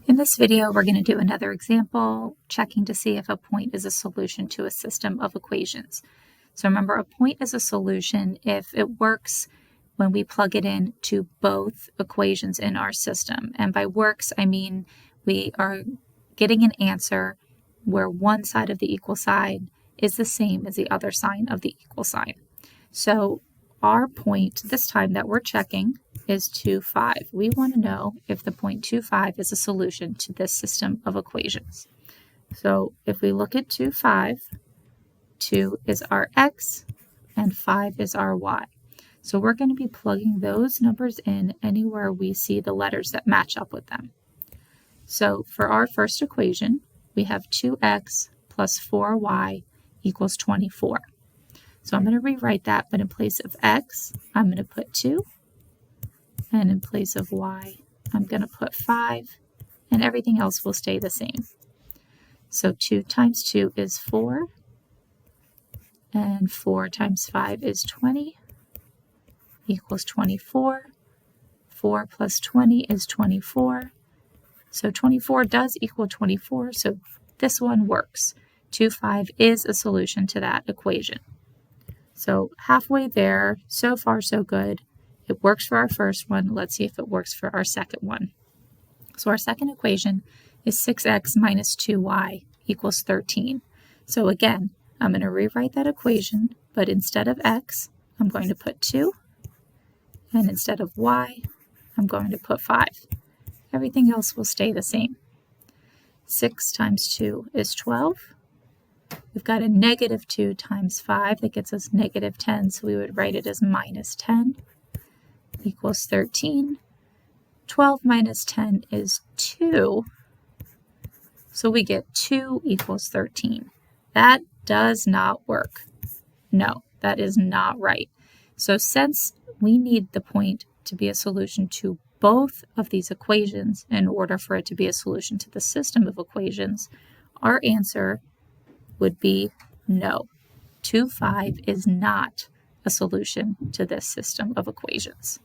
In this video, we're going to do another example, checking to see if a point is a solution to a system of equations. So remember, a point is a solution if it works when we plug it in to both equations in our system. And by works, I mean we are getting an answer where one side of the equal sign is the same as the other sign of the equal sign. So our point this time that we're checking is 2, 5. We want to know if the point 2, 5 is a solution to this system of equations. So if we look at 2, 5, 2 is our x and 5 is our y. So we're going to be plugging those numbers in anywhere we see the letters that match up with them. So for our first equation, we have 2x plus 4y equals 24. So I'm going to rewrite that, but in place of x, I'm going to put 2. And in place of y, I'm going to put 5. And everything else will stay the same. So 2 times 2 is 4. And 4 times 5 is 20 equals 24. 4 plus 20 is 24. So 24 does equal 24, so this one works. 2, 5 is a solution to that equation. So halfway there, so far so good. It works for our first one. Let's see if it works for our second one. So our second equation is 6x minus 2y equals 13. So again, I'm going to rewrite that equation, but instead of x, I'm going to put 2. And instead of y, I'm going to put 5. Everything else will stay the same. 6 times 2 is 12. We've got a negative 2 times 5. That gets us negative 10, so we would write it as minus 10 equals 13. 12 minus 10 is 2. So we get 2 equals 13. That does not work. No, that is not right. So since we need the point to be a solution to both of these equations in order for it to be a solution to the system of equations, our answer would be no. 2, 5 is not a solution to this system of equations.